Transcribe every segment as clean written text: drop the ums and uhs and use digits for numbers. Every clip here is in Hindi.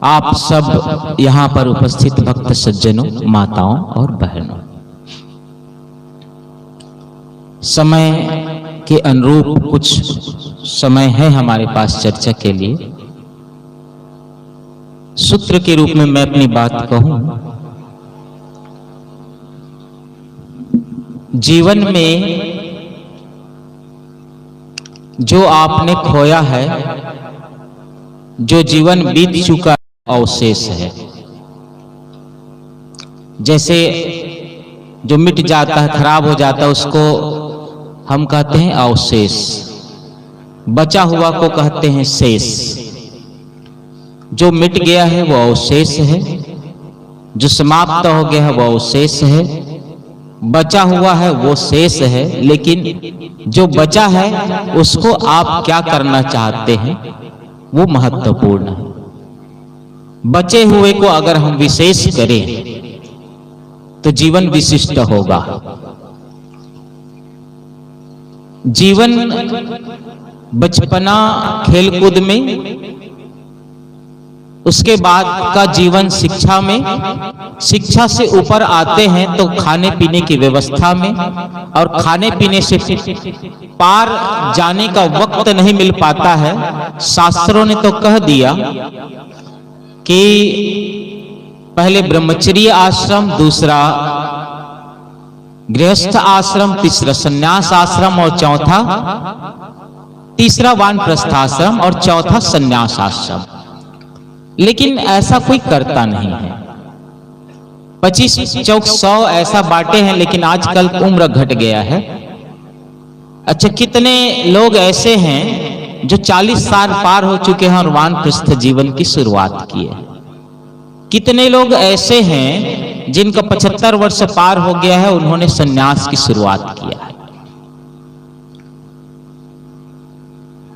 आप सब यहाँ पर उपस्थित भक्त सज्जनों, माताओं और बहनों, समय के अनुरूप कुछ समय है हमारे पास चर्चा के लिए। सूत्र के रूप में मैं अपनी बात कहूं, जीवन में जो आपने खोया है, जो जीवन बीत चुका अवशेष है। जैसे जो मिट जाता है, खराब हो जाता है, उसको हम कहते हैं अवशेष। बचा हुआ को कहते हैं शेष। जो मिट गया है वो अवशेष है, जो समाप्त हो गया है वो अवशेष है, बचा हुआ है वो शेष है। लेकिन जो बचा है उसको आप क्या करना चाहते हैं वो महत्वपूर्ण है। बचे हुए को अगर हम विशेष करें तो जीवन विशिष्ट होगा। जीवन बचपना खेलकूद में, उसके बाद का जीवन शिक्षा में, शिक्षा से ऊपर आते हैं तो खाने पीने की व्यवस्था में, और खाने पीने से पार जाने का वक्त नहीं मिल पाता है। शास्त्रों ने तो कह दिया कि पहले ब्रह्मचर्य आश्रम, दूसरा गृहस्थ आश्रम, तीसरा संन्यास आश्रम और चौथा, तीसरा वानप्रस्थ आश्रम और चौथा संन्यास आश्रम। लेकिन ऐसा कोई करता नहीं है। 25 चौक 100 ऐसा बांटे हैं, लेकिन आजकल उम्र घट गया है। अच्छा, कितने लोग ऐसे हैं जो 40 साल पार हो चुके हैं और वानप्रस्थ जीवन की शुरुआत की है? कितने लोग ऐसे हैं जिनका 75 वर्ष पार हो गया है, उन्होंने संन्यास की शुरुआत किया है?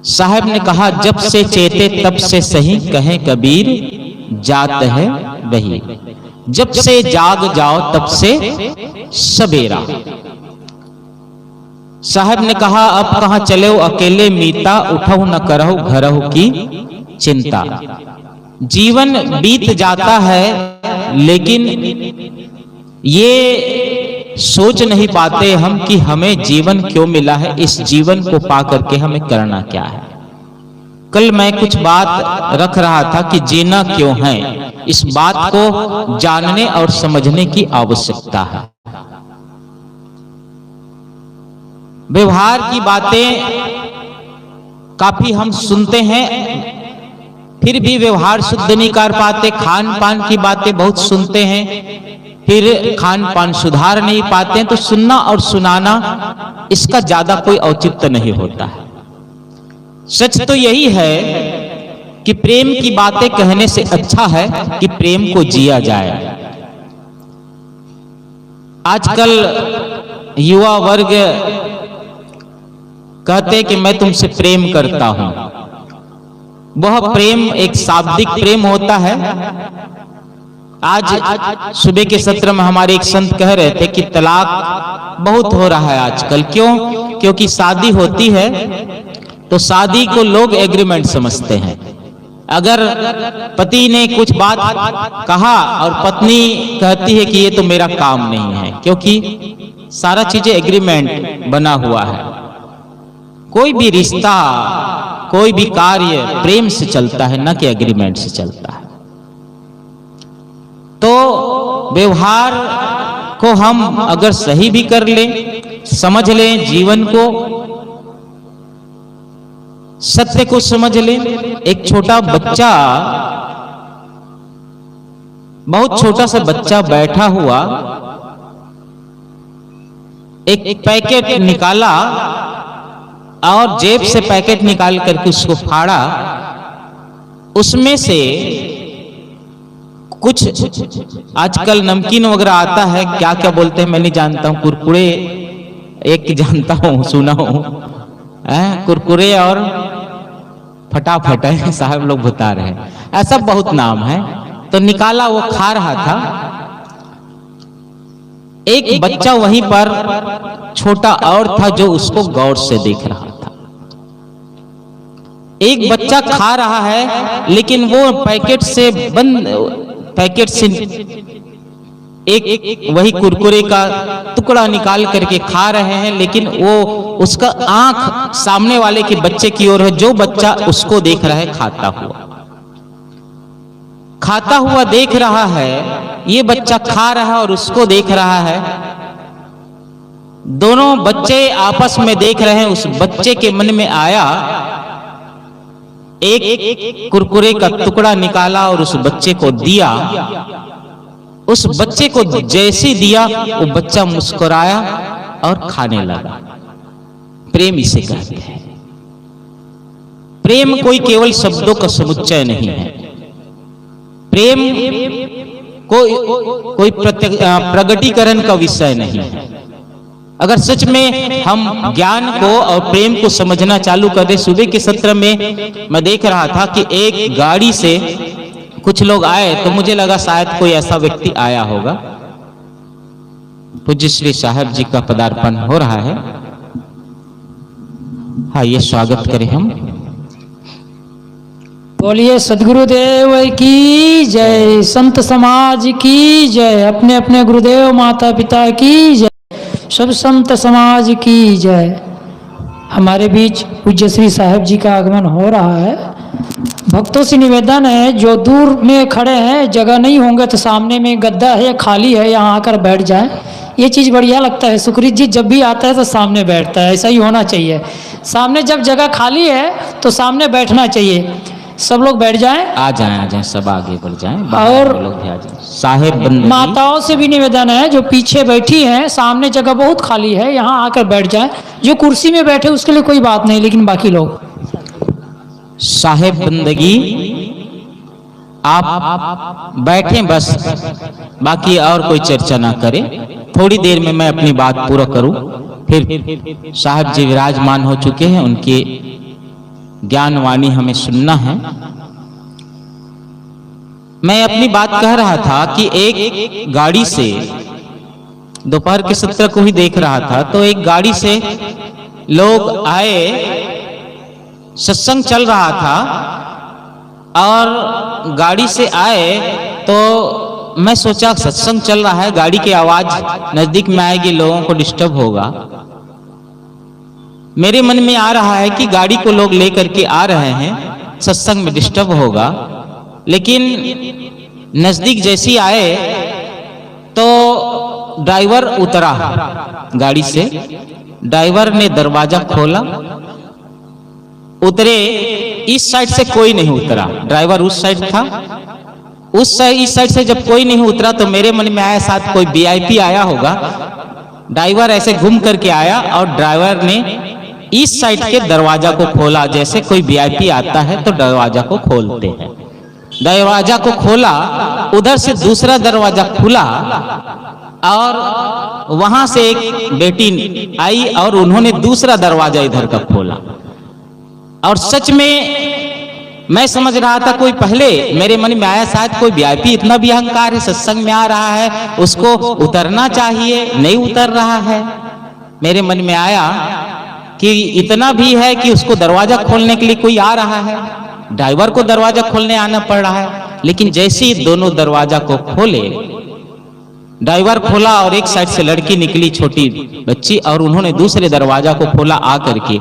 साहब ने कहा, जब से चेते तब से सही, कहे कबीर जात है वही। जब से जाग जाओ तब से सवेरा। साहब ने कहा, अब कहां चले हो अकेले मीता, उठो न करहु घरहु की चिंता। जीवन बीत जाता है, लेकिन ये सोच नहीं पाते हम कि हमें जीवन क्यों मिला है, इस जीवन को पा करके हमें करना क्या है। कल मैं कुछ बात रख रहा था कि जीना क्यों है, इस बात को जानने और समझने की आवश्यकता है। व्यवहार की बातें काफी हम सुनते हैं, फिर भी व्यवहार शुद्ध नहीं कर पाते। खान पान की बातें बहुत सुनते हैं, फिर खान पान सुधार नहीं पाते हैं। तो सुनना और सुनाना, इसका ज्यादा कोई औचित्य नहीं होता है। सच तो यही है कि प्रेम की बातें कहने से अच्छा है कि प्रेम को जिया जाए। आजकल युवा वर्ग कहते हैं कि मैं तुमसे प्रेम करता हूं। वह प्रेम एक शाब्दिक प्रेम होता है। आज सुबह के सत्र में हमारे एक संत कह रहे थे कि तलाक बहुत हो रहा है आजकल। क्यों? क्योंकि शादी होती है तो शादी को लोग एग्रीमेंट समझते हैं। अगर पति ने कुछ बात कहा और पत्नी कहती है कि ये तो मेरा काम नहीं है, क्योंकि सारा चीजें एग्रीमेंट बना हुआ है। कोई भी रिश्ता, कोई भी कार्य प्रेम से चलता है, न कि एग्रीमेंट से चलता है। तो व्यवहार को हम अगर सही भी कर लें, समझ लें, जीवन को, सत्य को समझ लें। एक छोटा बच्चा, बहुत छोटा सा बच्चा बैठा हुआ, एक पैकेट निकाला और जेब से पैकेट निकाल करके उसको फाड़ा। उसमें से कुछ आजकल नमकीन वगैरह आता है, क्या क्या बोलते हैं मैं नहीं जानता हूं, कुरकुरे एक जानता हूं, सुना हूं, कुरकुरे और फटाफट है, साहब लोग बता रहे हैं, ऐसा बहुत नाम है। तो निकाला, वो खा रहा था। एक बच्चा वहीं पर छोटा और था जो उसको गौर से देख रहा था। एक बच्चा खा रहा है लेकिन वो पैकेट से एक वही कुरकुरे का टुकड़ा निकाल करके खा रहे हैं, लेकिन वो उसका आंख सामने वाले के बच्चे की ओर है, जो बच्चा उसको देख रहा है खाता हुआ देख रहा है। ये बच्चा खा रहा है और उसको देख रहा है। दोनों बच्चे आपस में देख रहे हैं। उस बच्चे के मन में आया, एक कुरकुरे का टुकड़ा निकाला और उस बच्चे को दिया। उस बच्चे को जैसे दिया वो बच्चा मुस्कुराया और खाने लगा। प्रेम इसे कहते हैं। प्रेम कोई केवल शब्दों का समुच्चय नहीं है। प्रेम कोई प्रगटीकरण का विषय नहीं है। अगर सच में हम ज्ञान को और प्रेम को समझना चालू कर दे। सुबह के सत्र में मैं देख रहा था कि एक गाड़ी से कुछ लोग आए, तो मुझे लगा शायद कोई ऐसा व्यक्ति आया होगा। पूज्य श्री साहब जी का पदार्पण हो रहा है। हाँ, ये स्वागत करें हम। बोलिए सदगुरुदेव की जय, संत समाज की जय, अपने अपने गुरुदेव माता पिता की जय, सब संत समाज की जय। हमारे बीच पूज्य श्री साहब जी का आगमन हो रहा है। भक्तों से निवेदन है, जो दूर में खड़े हैं, जगह नहीं होंगे तो सामने में गद्दा है, खाली है, यहाँ आकर बैठ जाएं। ये चीज़ बढ़िया लगता है। सुकृत जी जब भी आता है तो सामने बैठता है, ऐसा ही होना चाहिए। सामने जब जगह खाली है तो सामने बैठना चाहिए। सब लोग बैठ जाएं। आ जाएं, सब आगे बढ़ जाएं। और लोग भी आ जाएं। साहेब बंदगी, माताओं से भी निवेदन है, जो पीछे बैठी हैं, सामने जगह बहुत खाली है, यहाँ आकर बैठ जाएं। जो कुर्सी में बैठे उसके लिए कोई बात नहीं, लेकिन बाकी लोग साहेब बंदगी आप बैठें बस, बाकी और कोई चर्चा ना करें। थोड़ी देर में मैं अपनी बात पूरा करूं, फिर साहब जी विराजमान हो चुके हैं, उनके ज्ञान वाणी हमें सुनना है। मैं अपनी बात कह रहा था कि एक गाड़ी से, दोपहर के सत्र को ही देख रहा था, तो एक गाड़ी से लोग आए, सत्संग चल रहा था और गाड़ी से आए तो मैं सोचा सत्संग चल रहा है, गाड़ी की आवाज नजदीक में आएगी, लोगों को डिस्टर्ब होगा। मेरे मन में आ रहा है कि गाड़ी को लोग लेकर के आ रहे हैं, सत्संग में डिस्टर्ब होगा। लेकिन नजदीक जैसे आए तो ड्राइवर उतरा गाड़ी से। ड्राइवर ने दरवाजा खोला, उतरे। इस साइड से कोई नहीं उतरा, ड्राइवर उस साइड था। इस साइड से जब कोई नहीं उतरा तो मेरे मन में आया साथ कोई वीआईपी आया होगा। ड्राइवर ऐसे घूम करके आया और ड्राइवर ने इस साइड के दरवाजा को खोला। जैसे कोई वीआईपी आता है तो दरवाजा को खोलते हैं। दरवाजा को खोला, उधर से दूसरा दरवाजा खुला और वहां से एक बेटी आई और उन्होंने दूसरा दरवाजा इधर का खोला। और सच में मैं समझ रहा था कोई, पहले मेरे मन में आया शायद कोई वीआईपी इतना भी अहंकार है, सत्संग में आ रहा है, उसको उतरना चाहिए, नहीं उतर रहा है। मेरे मन में आया कि इतना भी है कि उसको दरवाजा खोलने के लिए कोई आ रहा है, ड्राइवर को दरवाजा खोलने आना पड़ रहा है। लेकिन जैसे ही दोनों दरवाजा को खोले, ड्राइवर खोला और एक साइड से लड़की निकली, छोटी बच्ची, और उन्होंने दूसरे दरवाजा को खोला आकर के।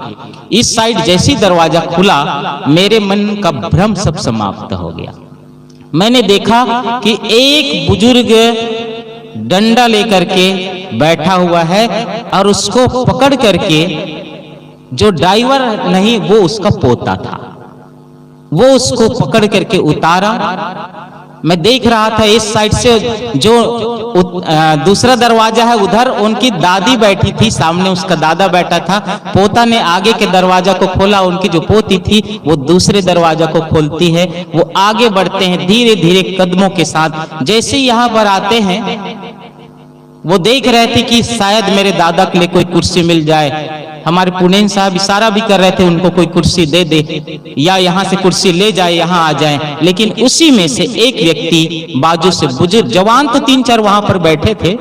इस साइड जैसी दरवाजा खुला, मेरे मन का भ्रम सब समाप्त हो गया। मैंने देखा कि एक बुजुर्ग डंडा लेकर के बैठा हुआ है और उसको पकड़ करके, जो ड्राइवर नहीं वो उसका पोता था, वो उसको पकड़ करके उतारा। मैं देख रहा था इस साइड से जो दूसरा दरवाजा है, उधर उनकी दादी बैठी थी, सामने उसका दादा बैठा था। पोता ने आगे के दरवाजा को खोला, उनकी जो पोती थी वो दूसरे दरवाजा को खोलती है। वो आगे बढ़ते हैं धीरे धीरे कदमों के साथ। जैसे यहाँ पर आते हैं, वो देख रहे थे कि शायद मेरे दादा के लिए कोई कुर्सी मिल जाए। हमारे पुनेन साहब इशारा भी कर रहे थे उनको कोई कुर्सी दे दे या यहाँ से कुर्सी ले जाए, यहाँ आ जाए। लेकिन उसी में से एक व्यक्ति बाजू से, बुजुर्ग, जवान तो 3-4 वहां पर बैठे थे,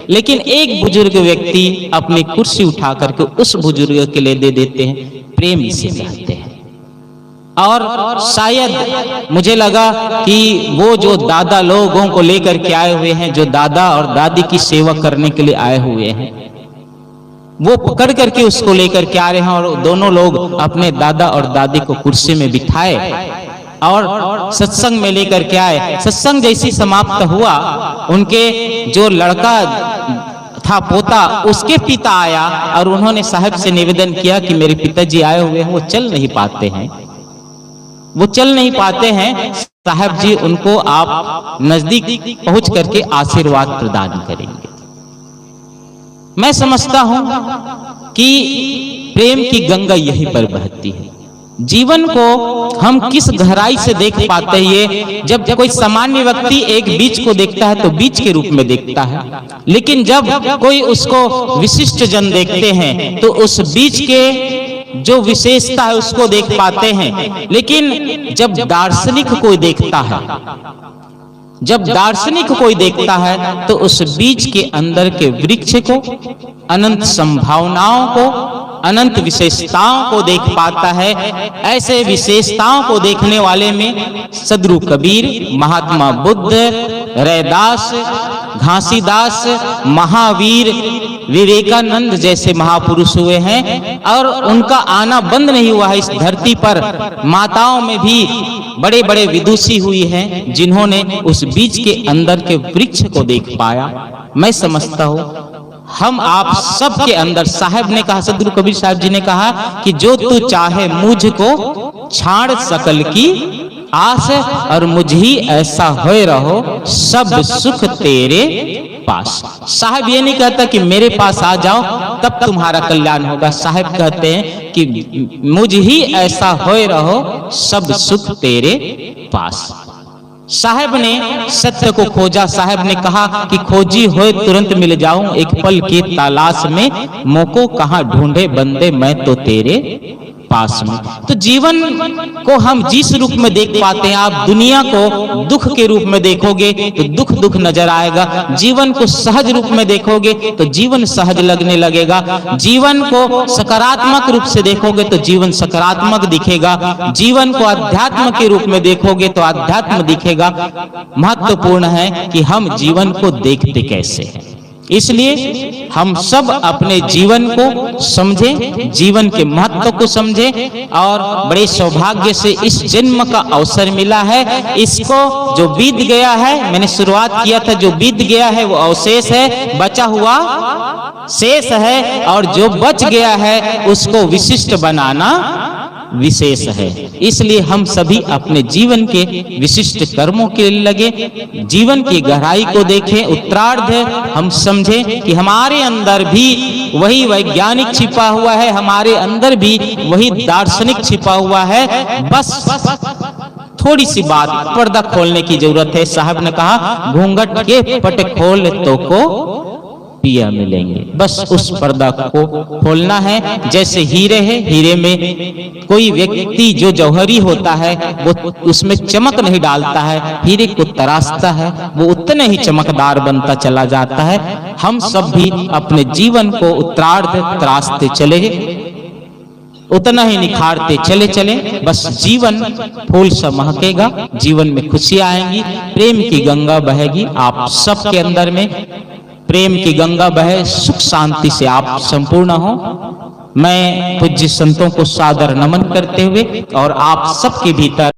लेकिन एक बुजुर्ग व्यक्ति अपनी कुर्सी उठा करके उस बुजुर्ग के लिए दे देते हैं। प्रेम इसे कहते हैं। और शायद मुझे लगा कि वो जो दादा लोगों को लेकर के आए हुए हैं, जो दादा और दादी की सेवा करने के लिए आए हुए हैं, वो पकड़ करके उसको लेकर के आ रहे हैं और दोनों लोग अपने दादा और दादी को कुर्सी में बिठाए और सत्संग में लेकर के आए। सत्संग जैसी समाप्त हुआ, उनके जो लड़का था पोता, उसके पिता आया और उन्होंने साहब से निवेदन किया कि मेरे पिताजी आए हुए हैं, वो चल नहीं पाते हैं, वो चल नहीं पाते हैं, साहब जी उनको आप नजदीक पहुंच करके आशीर्वाद प्रदान करेंगे। मैं समझता हूं कि प्रेम की गंगा यहीं पर बहती है। जीवन को हम किस गहराई से देख पाते हैं, ये जब कोई सामान्य व्यक्ति एक बीज को देखता है तो बीज के रूप में देखता है, लेकिन जब कोई उसको विशिष्ट जन देखते हैं तो उस बीज के जो विशेषता है उसको देख पाते हैं। लेकिन जब दार्शनिक कोई देखता है, जब दार्शनिक कोई देखता है तो उस बीज के अंदर के वृक्ष को, अनंत संभावनाओं को, अनंत विशेषताओं को देख पाता है। ऐसे विशेषताओं को देखने वाले में सदगुरु कबीर, महात्मा बुद्ध, रैदास, घासीदास, महावीर, विवेकानंद जैसे महापुरुष हुए हैं और उनका आना बंद नहीं हुआ है इस धरती पर। माताओं में भी बड़े बड़े विदुषी हुई हैं जिन्होंने उस बीज के अंदर के वृक्ष को देख पाया। मैं समझता हूं हम आप सब के अंदर, साहब ने कहा, सदगुरु कबीर साहब जी ने कहा कि जो तू चाहे मुझको छाड़ सकल की आस, और मुझ ही ऐसा होए रहो सब सुख तेरे पास। साहब ये नहीं कहता कि मेरे पास आ जाओ तब तुम्हारा कल्याण होगा। साहब कहते हैं कि मुझ ही ऐसा होए रहो सब सुख तेरे पास। साहब ने सत्य को खोजा। साहब ने कहा कि खोजी होए तुरंत मिल जाऊं, एक पल के तलाश में मोको कहां ढूंढे बंदे मैं तो तेरे पास में। तो जीवन को हम जिस रूप में देख पाते हैं, आप दुनिया को दुख के रूप में देखोगे तो दुख दुख नजर आएगा। जीवन को सहज रूप में देखोगे तो जीवन सहज लगने लगेगा। जीवन को सकारात्मक रूप से देखोगे तो जीवन सकारात्मक दिखेगा। जीवन को अध्यात्म के रूप में देखोगे तो अध्यात्म दिखेगा। महत्वपूर्ण है कि हम जीवन को देखते कैसे हैं। इसलिए हम सब अपने जीवन को समझें, जीवन के महत्व को समझें, और बड़े सौभाग्य से इस जन्म का अवसर मिला है। इसको जो बीत गया है, मैंने शुरुआत किया था, जो बीत गया है वो अवशेष है, बचा हुआ शेष है, और जो बच गया है उसको विशिष्ट बनाना विशेष है। इसलिए हम सभी अपने जीवन के विशिष्ट कर्मों के लिए लगे, जीवन की गहराई को देखें, उत्तरार्ध हम समझें कि हमारे अंदर भी वही वैज्ञानिक छिपा हुआ है, हमारे अंदर भी वही दार्शनिक छिपा हुआ है। बस थोड़ी सी बात, पर्दा खोलने की जरूरत है। साहब ने कहा घूंघट के पट खोल तो को पिया मिलेंगे। बस उस पर्दा को खोलना है। जैसे हीरे है, हीरे में कोई व्यक्ति जो जौहरी होता है वो उसमें चमक नहीं डालता है, हीरे को तराशता है, वो उतने ही चमकदार बनता चला जाता है। हम सब भी अपने जीवन को उत्तरार्ध तराशते चले, उतना ही निखारते चले चले। बस जीवन फूल सा महकेगा, जीवन में खुशियां आएंगी, प्रेम की गंगा बहेगी आप सब के अंदर में। प्रेम की गंगा बहे, सुख शांति से आप संपूर्ण हो। मैं पूज्य संतों को सादर नमन करते हुए और आप सबके भीतर